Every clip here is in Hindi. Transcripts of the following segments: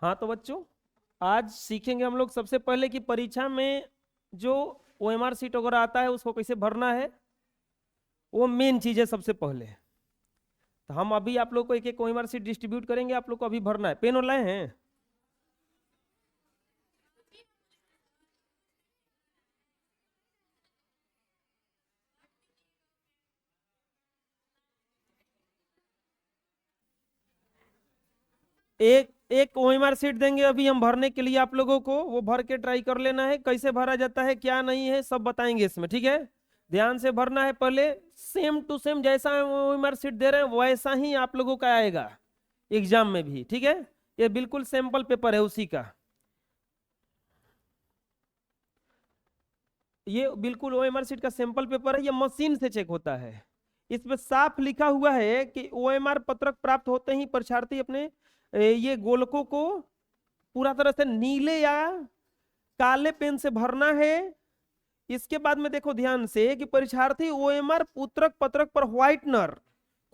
हाँ तो बच्चों, आज सीखेंगे हम लोग सबसे पहले कि परीक्षा में जो ओएमआर सीट वगैरह आता है उसको कैसे भरना है। वो मेन चीज़ है सबसे पहले। तो हम अभी आप लोग को एक एक ओएमआर सीट डिस्ट्रीब्यूट करेंगे, आप लोग को अभी भरना है। पेन और लाए हैं? एक एक ओएमआर सीट देंगे अभी हम भरने के लिए आप लोगों को, वो भर के ट्राई कर लेना है। कैसे भरा जाता है क्या नहीं है सब बताएंगे इसमें, ठीक है। ध्यान से भरना है पहले। सेम टू सेम जैसा ओएमआर सीट दे रहे हैं वैसा ही आप लोगों का आएगा एग्जाम में भी, ठीक है। ये बिल्कुल सैंपल पेपर है उसी का। ये बिल्कुल ओएमआर सीट का सैंपल पेपर है, ये मशीन से चेक होता है। इसमें साफ लिखा हुआ है कि ओएमआर पत्रक प्राप्त होते ही परीक्षार्थी अपने ये गोलकों को पूरा तरह से नीले या काले पेन से भरना है। इसके बाद में देखो ध्यान से कि परीक्षार्थी ओएमआर पुत्रक पत्रक पर व्हाइटनर,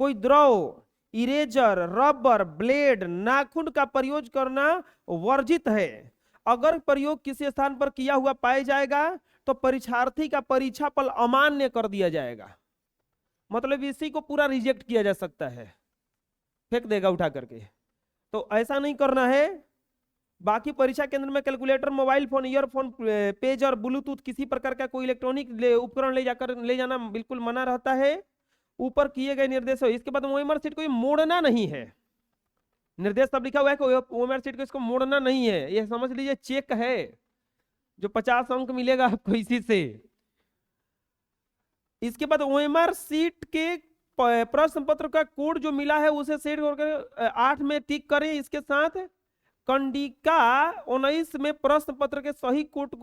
कोई द्रव, इरेजर, रबर, ब्लेड, नाखून का प्रयोग करना वर्जित है। अगर प्रयोग किसी स्थान पर किया हुआ पाया जाएगा तो परीक्षार्थी का परीक्षा फल अमान्य कर दिया जाएगा। मतलब इसी को पूरा रिजेक्ट किया जा सकता है, फेंक देगा उठा करके। तो ऐसा नहीं करना है। बाकी परीक्षा केंद्र में calculator, mobile phone, earphone, page और ब्लूटूथ किसी प्रकार का कोई इलेक्ट्रॉनिक उपकरण ले जाना बिल्कुल मना रहता है। ऊपर किए गए निर्देश। इसके बाद ओएमआर सीट को मोड़ना नहीं है। निर्देश सब लिखा हुआ है कि ओएमआर सीट को इसको मोड़ना नहीं है, ये समझ लीजिए चेक है जो 50 अंक मिलेगा आपको इसी से। इसके बाद ओएमआर सीट के प्रश्न पत्र का कोड जो मिला है उसे सेट करके 8 में टिक करें। इसके साथ कंडिका 19 में प्रश्न पत्र के सही कोड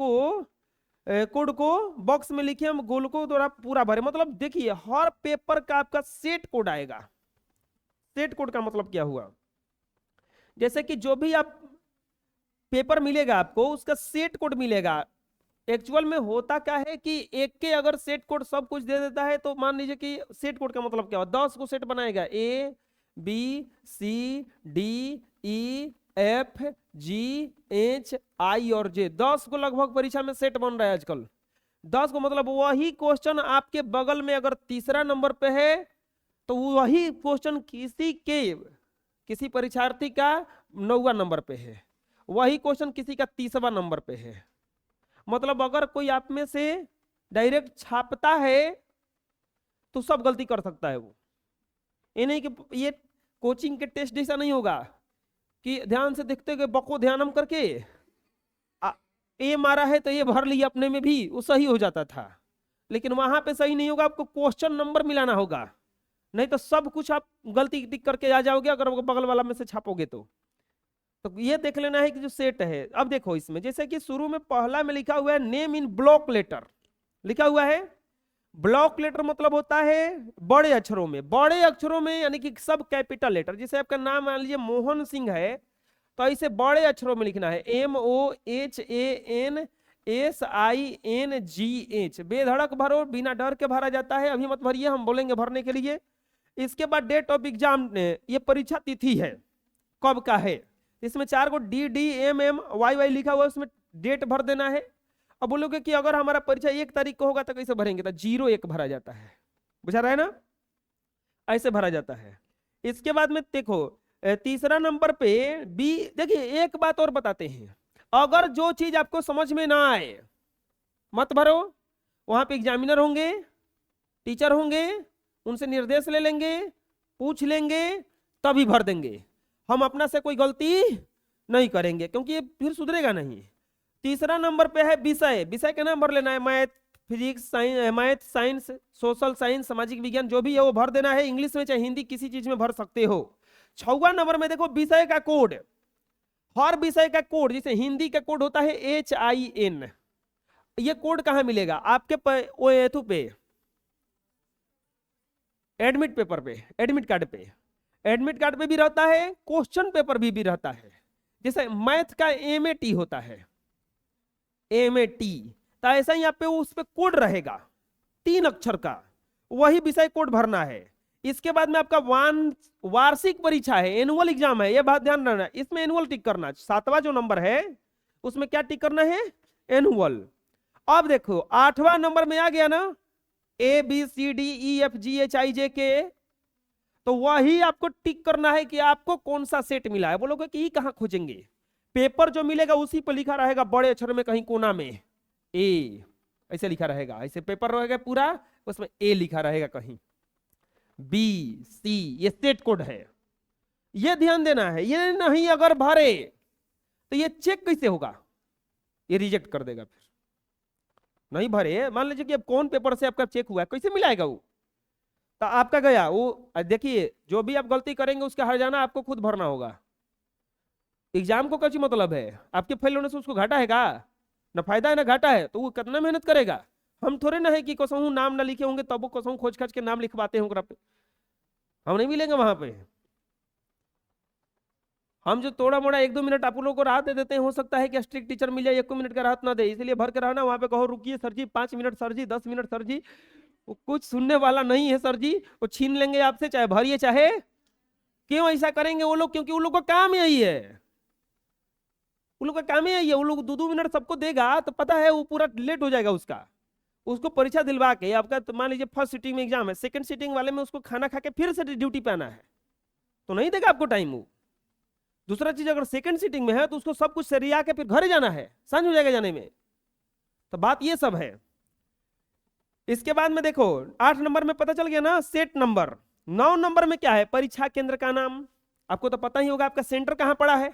को बॉक्स में लिखे, हम गोलकों द्वारा पूरा भरे। मतलब देखिए हर पेपर का आपका सेट कोड आएगा। सेट कोड का मतलब क्या हुआ, जैसे कि जो भी आप पेपर मिलेगा आपको उसका सेट कोड मिलेगा। एक्चुअल में होता क्या है कि एक के अगर सेट कोड सब कुछ दे देता है तो मान लीजिए कि सेट कोड का मतलब क्या होगा, 10 को सेट बनाएगा, A B C D E F G H I और जे, 10 को लगभग परीक्षा में सेट बन रहा है आजकल। 10 को मतलब वही क्वेश्चन आपके बगल में अगर तीसरा नंबर पे है तो वही क्वेश्चन किसी परीक्षार्थी का 9वां नंबर पे है, वही क्वेश्चन किसी का 30वां नंबर पे है। मतलब अगर कोई आप में से डायरेक्ट छापता है तो सब गलती कर सकता है वो। ये नहीं कि ये कोचिंग के टेस्ट जैसा नहीं होगा कि ध्यान से देखते गए बको ध्यानम करके ए मारा है तो ये भर लिया अपने में भी, वो सही हो जाता था। लेकिन वहां पे सही नहीं होगा, आपको क्वेश्चन नंबर मिलाना होगा, नहीं तो सब कुछ आप गलती टिक करके आ जाओगे अगर बगल वाला में से छापोगे तो ये देख लेना है कि जो सेट है। अब देखो इसमें जैसे कि शुरू में पहला में लिखा हुआ है नेम इन ब्लॉक लेटर, लिखा हुआ है। ब्लॉक लेटर मतलब होता है बड़े अक्षरों में, बड़े अक्षरों में यानी कि सब कैपिटल लेटर। जैसे आपका नाम मान लीजिए मोहन सिंह है तो ऐसे बड़े अक्षरों में लिखना है, MOHANSINGH। बेधड़क भरो, बिना डर के भरा जाता है, अभी मत भरिए, हम बोलेंगे भरने के लिए। इसके बाद डेट ऑफ एग्जाम, ये परीक्षा तिथि है कब का है। इसमें 4 को DDMMYY लिखा हुआ है, उसमें डेट भर देना है। अब बोलोगे कि अगर हमारा परीक्षा 1 तारीख को होगा तो कैसे भरेंगे, तो 01 भरा जाता है, बुझा रहा है ना, ऐसे भरा जाता है। इसके बाद में देखो तीसरा नंबर पे बी, देखिए एक बात और बताते हैं, अगर जो चीज आपको समझ में ना आए मत भरो। वहां पे एग्जामिनर होंगे, टीचर होंगे, उनसे निर्देश ले लेंगे, पूछ लेंगे, तभी भर देंगे। हम अपना से कोई गलती नहीं करेंगे क्योंकि ये फिर सुधरेगा नहीं। तीसरा नंबर पे है विषय, विषय का नाम भर लेना है, math, physics, science, social science, सामाजिक विज्ञान, जो भी है वो भर देना है। इंग्लिश में चाहे हिंदी किसी चीज में भर सकते हो। 6वां नंबर में देखो विषय का कोड, हर विषय का कोड, जैसे हिंदी का कोड होता है HIN, ये कोड कहां मिलेगा आपके पे एडमिट पेपर पे, एडमिट कार्ड पे, एडमिट कार्ड पे भी रहता है, क्वेश्चन पेपर भी रहता है। जैसे मैथ का MAT होता है, MAT, तो ऐसा ही यहाँ पे उस पे कोड रहेगा 3 अक्षर का, वही विषय कोड भरना है। इसके बाद में आपका वार्षिक परीक्षा है, एनुअल एग्जाम है, ये बात ध्यान रखना। इसमें एनुअल टिक करना, 7वां जो नंबर है उसमें क्या टिक करना है, एनुअल। अब देखो 8वां नंबर में आ गया ना, ABCDEFGHIJK, तो वही आपको टिक करना है कि आपको कौन सा सेट मिला है। बोलोगे कि ई कहां खोजेंगे, पेपर जो मिलेगा उसी पर लिखा रहेगा बड़े अक्षर में कहीं कोना में ए, ऐसे लिखा रहेगा, ऐसे पेपर रहेगा पूरा, उसमें ए लिखा रहेगा कहीं, BC, ये सेट कोड है, ये ध्यान देना है। ये नहीं अगर भरे तो ये चेक कैसे होगा, ये रिजेक्ट कर देगा। फिर नहीं भरे, मान लीजिए कि अब कौन पेपर से आपका चेक हुआ है, कैसे मिलाएगा वो, तो आपका गया वो। देखिए जो भी आप गलती करेंगे उसका हर्जाना आपको खुद भरना होगा। एग्जाम को क्या मतलब है, आपके फेल होने से उसको घाटा है का, ना फायदा है ना घाटा है, तो वो कितना मेहनत करेगा। हम थोड़े ना है कि कसहूं नाम ना लिखे होंगे तब वो कसहूं खोज खाज के नाम लिखवाते होंगे पे, हम नहीं मिलेंगे वहां पे। हम जो थोड़ा मोड़ा 1-2 मिनट आप लोगों को राहत दे देते हैं, हो सकता है कि स्ट्रिक्ट टीचर मिले 1 मिनट का राहत ना दे, इसलिए भर के रहना। वहां पे कहो रुकिए सर जी 5 मिनट सर जी, 10 मिनट सर जी, वो कुछ सुनने वाला नहीं है सर जी, वो छीन लेंगे आपसे, चाहे भरिए चाहे। क्यों ऐसा करेंगे वो लोग, क्योंकि वो लोग का काम यही है, वो लोग का काम यही है। वो लोग 2-2 मिनट सबको देगा तो पता है वो पूरा लेट हो जाएगा उसका, उसको परीक्षा दिलवा के आपका, तो मान लीजिए फर्स्ट सीटिंग में एग्जाम है, सेकंड सीटिंग वाले में उसको खाना खा के फिर से ड्यूटी पे आना है, तो नहीं देगा आपको टाइम वो। दूसरा चीज, अगर सेकंड सीटिंग में है तो उसको सब कुछ सरिया के फिर घर जाना है, सांझ हो जाएगा जाने में। तो बात ये सब है। इसके बाद में देखो 8 नंबर में पता चल गया ना सेट नंबर। 9 नंबर में क्या है, परीक्षा केंद्र का नाम। आपको तो पता ही होगा आपका सेंटर कहां पड़ा है,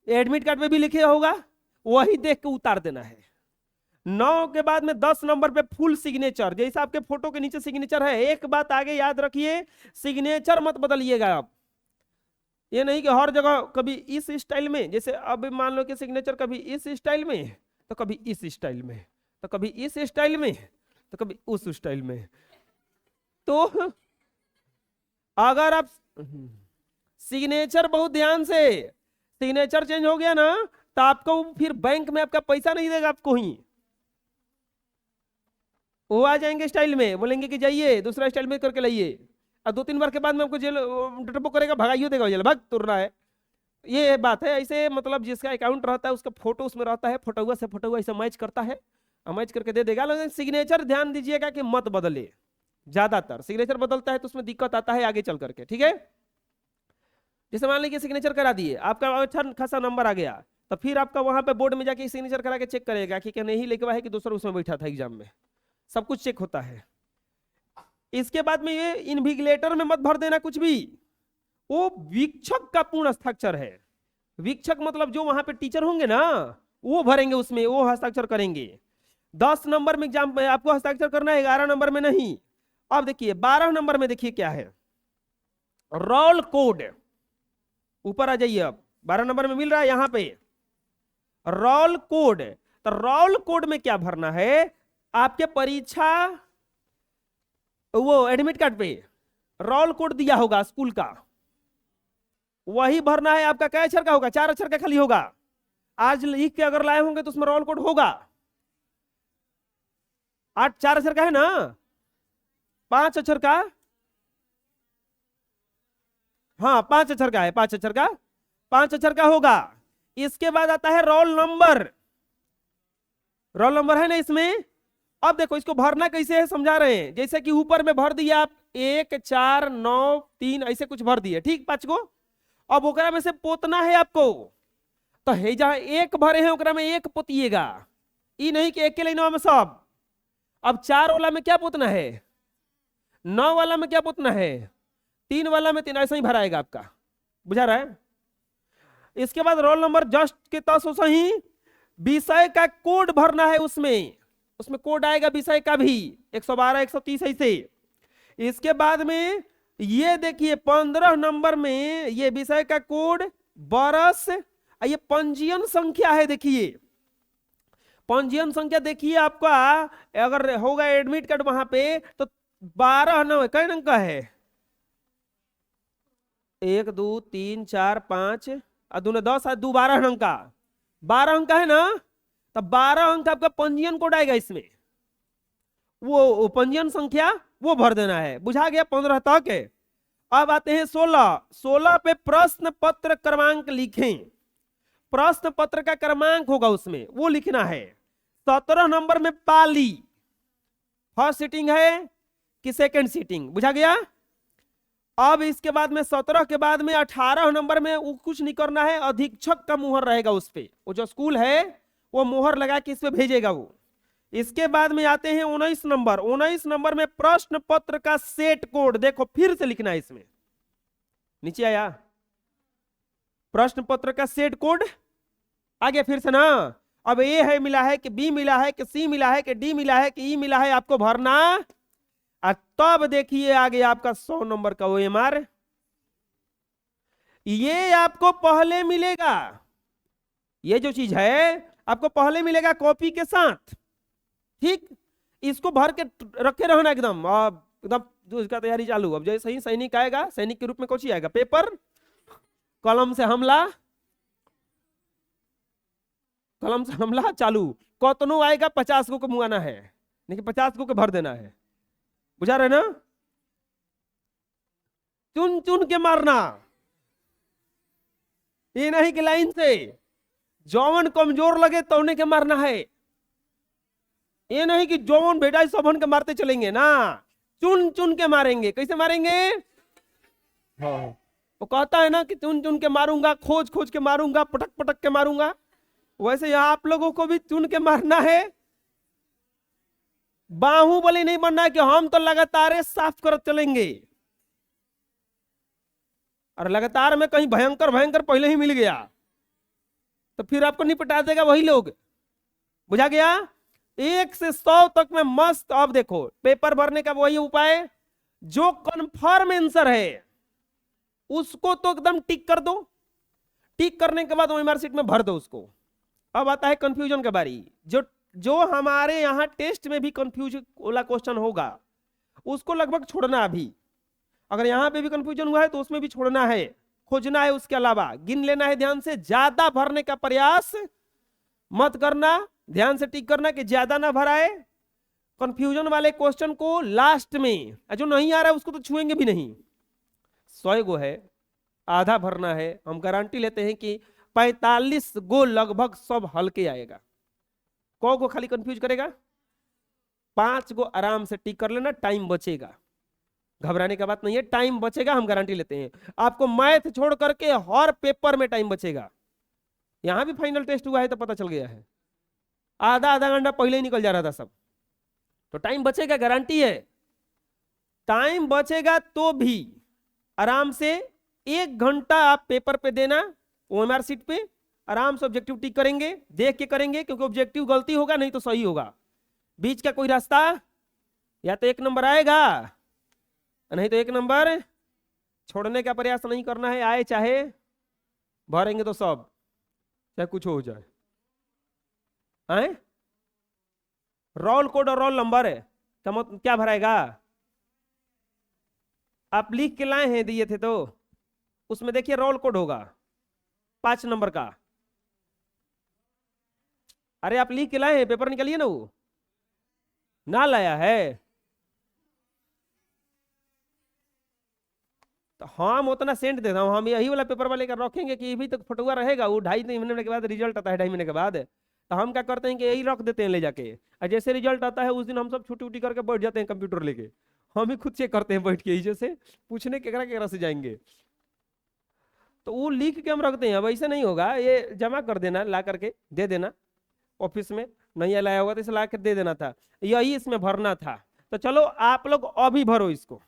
एडमिट कार्ड में भी लिखे होगा, वही देख के उतार देना है। 9 के बाद में 10 नंबर पे फुल सिग्नेचर, जैसा आपके फोटो के नीचे सिग्नेचर है। एक बात आगे याद रखिए, सिग्नेचर मत बदलिएगा आप। ये नहीं कि हर जगह कभी इस स्टाइल में, जैसे अब मान लो कि सिग्नेचर कभी इस स्टाइल में तो कभी इस स्टाइल में तो कभी इस स्टाइल में तो कभी उस स्टाइल में। तो अगर आप सिग्नेचर बहुत ध्यान से, सिग्नेचर चेंज हो गया ना तो आपको फिर बैंक में आपका पैसा नहीं देगा आपको ही, वो आ जाएंगे स्टाइल में, बोलेंगे कि जाइए दूसरा स्टाइल में करके लाइए, और 2-3 बार के बाद में आपको जेल डरबो करेगा, भगाइयो देगा जेल, भाग तुर रहा है। ये बात है। ऐसे मतलब जिसका अकाउंट रहता है उसका फोटो उसमें रहता है, फोटोआ से फोटोआ ऐसे मैच करता है, मैच करके दे देगा। लेकिन सिग्नेचर ध्यान दीजिएगा कि मत बदले, ज्यादातर सिग्नेचर बदलता है तो उसमें दिक्कत आता है आगे चल करके, ठीक है। जैसे मान लीजिए सिग्नेचर करा दिए, आपका अच्छा खासा नंबर आ गया, तो फिर आपका वहां पे बोर्ड में जाके सिग्नेचर करा के चेक करेगा कि क्या नहीं लिखवा है कि दूसरा उसमें बैठा था एग्जाम में, सब कुछ चेक होता है। इसके बाद में ये इन्विजिलेटर में मत भर देना कुछ भी, वो वीक्षक का पूर्ण हस्ताक्षर है। वीक्षक मतलब जो वहां पे टीचर होंगे ना वो भरेंगे उसमें, वो हस्ताक्षर करेंगे। 10 नंबर में एग्जाम में आपको हस्ताक्षर करना है, 11 नंबर में नहीं। अब देखिए 12 नंबर में देखिए क्या है, रोल कोड। ऊपर आ जाइए, अब 12 नंबर में मिल रहा है यहां पे रोल कोड। तो रोल कोड में क्या भरना है, आपके परीक्षा वो एडमिट कार्ड पे रोल कोड दिया होगा स्कूल का, वही भरना है। आपका क्या अक्षर का होगा, 4 अक्षर का खाली होगा। आज लिख के अगर लाए होंगे तो उसमें रोल कोड होगा। 4 अक्षर का है ना, 5 अक्षर का, हाँ 5 अक्षर का है, 5 अक्षर का, 5 अक्षर का होगा। इसके बाद आता है रोल नंबर, रोल नंबर है ना इसमें। अब देखो इसको भरना कैसे है समझा रहे हैं। जैसे कि ऊपर में भर दिया आप 1 4 9 3 ऐसे कुछ भर दिए, ठीक 5 को। अब ओकरा में से पोतना है आपको, तो है जहां 1 भरे हैं ओकरा में 1 पोतिएगा, ये नहीं कि एक के लाइनवा में सब। अब 4 वाला में क्या पोतना है, 9 वाला में क्या पोतना है, 3 वाला में 3, ऐसा ही भराएगा आपका, बुझा रहा है। इसके बाद रोल नंबर जस्ट के तस ही विषय का कोड भरना है, उसमें कोड आएगा विषय का भी 112 130 ऐसे। इसके बाद में ये देखिए 15 नंबर में ये विषय का कोड, बरस, ये पंजीयन संख्या है। देखिए पंजीयन संख्या देखिए आपका अगर होगा एडमिट कार्ड वहां पे तो 12 न कई अंक का है, 1 2 3 4 5 और 2 10 2 12 अंक का, 12 अंक का है ना। तो 12 अंक आपका पंजीयन कोड आएगा इसमें, वो पंजीयन संख्या वो भर देना है। बुझा गया 15 तक है। अब आते हैं 16। 16 पे प्रश्न पत्र क्रमांक लिखें। प्रश्न पत्र का क्रमांक होगा उसमें, वो लिखना है। 17 नंबर में पाली, फर्स्ट सीटिंग है कि सेकंड सीटिंग, बुझा गया। अब इसके बाद में 17 के बाद में 18 नंबर में वो कुछ नहीं करना है, अधीक्षक का मुहर रहेगा उस पे, वो जो स्कूल है वो मुहर लगा के इस पे भेजेगा वो। इसके बाद में आते हैं 19 नंबर। 19 नंबर में प्रश्न पत्र का सेट कोड, देखो फिर से लिखना है इसमें, नीचे आया प्रश्न पत्र का सेट कोड, आगे फिर से ना। अब ए है मिला है कि बी मिला है कि सी मिला है कि डी मिला है कि ई मिला है, आपको भरना। और तब देखिए आगे आपका 100 नंबर का OMR, ये आपको पहले मिलेगा। ये जो चीज है आपको पहले मिलेगा कॉपी के साथ, ठीक। इसको भर के रखे रहना एकदम। अब एकदम जो इसका तैयारी चालू। अब जैसे ही सैनिक आएगा, सैनिक के रूप में कौन आएगा, पेपर, कलम से हमला, कलम से हमला चालू। कौतनो आएगा 50 को मुआना है, लेकिन 50 को भर देना है, बुझा रहे ना। चुन चुन के मारना, ये नहीं कि लाइन से जौवन कमजोर लगे तौने के मारना है। ये नहीं कि जौवन बेटा सबन के मारते चलेंगे ना, चुन चुन के मारेंगे। कैसे मारेंगे? हाँ। वो कहता है ना कि चुन चुन के मारूंगा, खोज खोज के मारूंगा, पटक पटक के मारूंगा। वैसे यहां आप लोगों को भी चुन के मारना है। बाहुबली नहीं बनना है कि हम तो लगातार साफ कर चलेंगे, और लगातार में कहीं भयंकर भयंकर पहले ही मिल गया तो फिर आपको निपटा देगा वही लोग, बुझा गया। 1 से 100 तक में मस्त। अब देखो पेपर भरने का वही उपाय, जो कन्फर्म आंसर है उसको तो एकदम टिक कर दो, टिक करने के बाद OMR शीट में भर दो उसको। अब आता है कंफ्यूजन का बारी। जो हमारे यहाँ टेस्ट में भी कंफ्यूजन वाला क्वेश्चन होगा उसको लगभग छोड़ना। अभी अगर यहाँ पे भी कंफ्यूजन हुआ है तो उसमें भी छोड़ना है, खोजना है। उसके अलावा गिन लेना है ध्यान से, ज्यादा भरने का प्रयास मत करना, ध्यान से टिक करना कि ज्यादा ना भराए। कंफ्यूजन वाले क्वेश्चन को लास्ट में, जो नहीं आ रहा है उसको तो छुएंगे भी नहीं। 100 गो है, आधा भरना है। हम गारंटी लेते हैं कि 45 गो लगभग सब हल्के आएगा। कौ गो खाली कंफ्यूज करेगा? 5 गो आराम से टिक कर लेना, टाइम बचेगा। घबराने का बात नहीं है, टाइम बचेगा, हम गारंटी लेते हैं। आपको मैथ छोड़ करके हर पेपर में टाइम बचेगा। यहां भी फाइनल टेस्ट हुआ है तो पता चल गया है, आधा घंटा पहले ही निकल जा रहा था सब। तो टाइम बचेगा, गारंटी है। टाइम बचेगा तो भी आराम से 1 घंटा आप पेपर पे देना, OMR शीट पे आराम से ऑब्जेक्टिव टिक करेंगे, देख के करेंगे, क्योंकि ऑब्जेक्टिव गलती होगा नहीं तो सही होगा। बीच का कोई रास्ता, या तो 1 नंबर आएगा नहीं तो 1 नंबर छोड़ने का प्रयास नहीं करना है। आए चाहे भरेंगे तो सब, चाहे कुछ हो जाए। आए रोल कोड और रोल नंबर है, क्या भराएगा? आप लिख के लाए हैं, दिए थे तो उसमें देखिए रोल कोड होगा 5 नंबर का। अरे आप लिख के लाए हैं, पेपर निकालिए ना। वो ना लाया है तो हम उतना सेंट देता हूं। हम यही वाला पेपर वाले का रखेंगे कि भी तक फटुआ रहेगा। वो 2.5 महीने के बाद रिजल्ट आता है, 2.5 महीने के बाद। तो हम क्या करते हैं कि यही रख देते हैं ले जाके, और जैसे रिजल्ट आता है उस दिन हम सब छुट्टी उट्टी करके बैठ जाते हैं कंप्यूटर लेके। हम ही खुद चेक करते हैं बैठ के, जैसे पूछने केकरा से जाएंगे। तो वो लिख के हम रखते हैं। अब ऐसे नहीं होगा, ये जमा कर देना, ला करके दे देना ऑफिस में। नहीं लाया होगा तो इसे ला कर दे देना था, यही इसमें भरना था। तो चलो आप लोग अभी भरो इसको।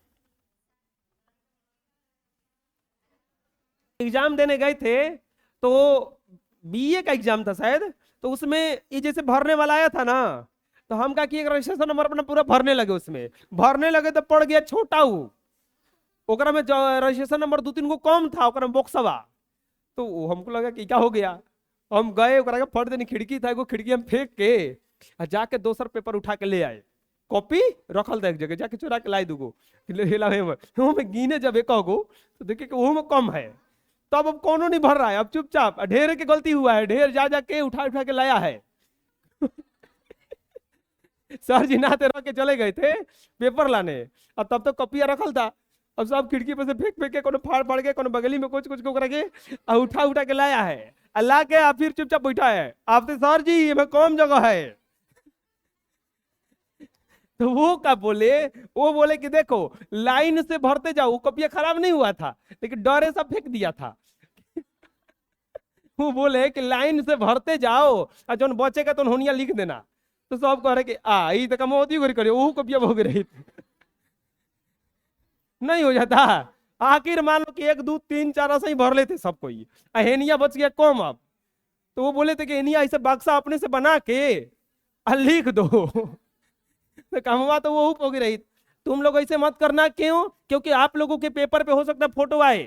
एग्जाम देने गए थे तो BA का एग्जाम था शायद, तो उसमें ये जैसे भरने वाला आया था ना, तो हम क्या किए, रजिस्ट्रेशन नंबर अपना पूरा भरने लगे। उसमें भरने लगे तो पड़ गया छोटा ओकरा में रजिस्ट्रेशन नंबर 2-3 गो कम था, ओकरा में बॉक्सवा। तो हमको लगा कि क्या हो गया। हम गए, ओकरा के फट देनी, खिड़की था, एगो खिड़की हम फेंक के जाके दोसर पेपर उठा के ले आए। कॉपी रखल था एक जगह, जाके चुरा के लाई दूगो में गिने जब 1 गो तो देखे कि वो में कम है। तब अब कौनो नहीं भर रहा है, अब चुपचाप। ढेर की गलती हुआ है, ढेर जा जाके उठा उठा के लाया है। सर जी नहाते रह के चले गए थे पेपर लाने, और तब तो कपिया रखल था। अब सब खिड़की पे से फेंक फेंक के, कोनो फाड़ फाड़ के, कोनो बगली में कुछ कुछ को करके और उठा उठा के लाया है, अल्लाह के आप फिर चुपचाप बैठा है। आपसे सर जी ये में कम जगह है। तो वो क्या बोले, वो बोले कि देखो लाइन से भरते जाओ, वो कपिया खराब नहीं हुआ था, लेकिन डरे सब फेंक दिया था। वो बोले कि लाइन से भरते जाओ और जो बचेगा तो होनिया लिख देना। तो सब कह रहे कि ई तो मोदी गोरी करे, वो कपिया भोग रही नहीं हो जाता। आखिर मान लो कि 1 2 3 4 ऐसे ही भर लेते सब कोई, हेनिया बच गया कम अब। तो वो बोले थे कि हेनिया ऐसे बक्सा अपने से बना के लिख दो। तो कमवा तो वो हो गई रही। तुम लोग ऐसे मत करना, क्यों? क्योंकि आप लोगों के पेपर पे हो सकता है फोटो आए,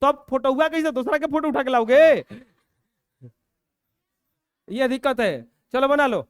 तो अब फोटो हुआ कैसे, दूसरा के फोटो उठा के लाओगे? ये दिक्कत है। चलो बना लो।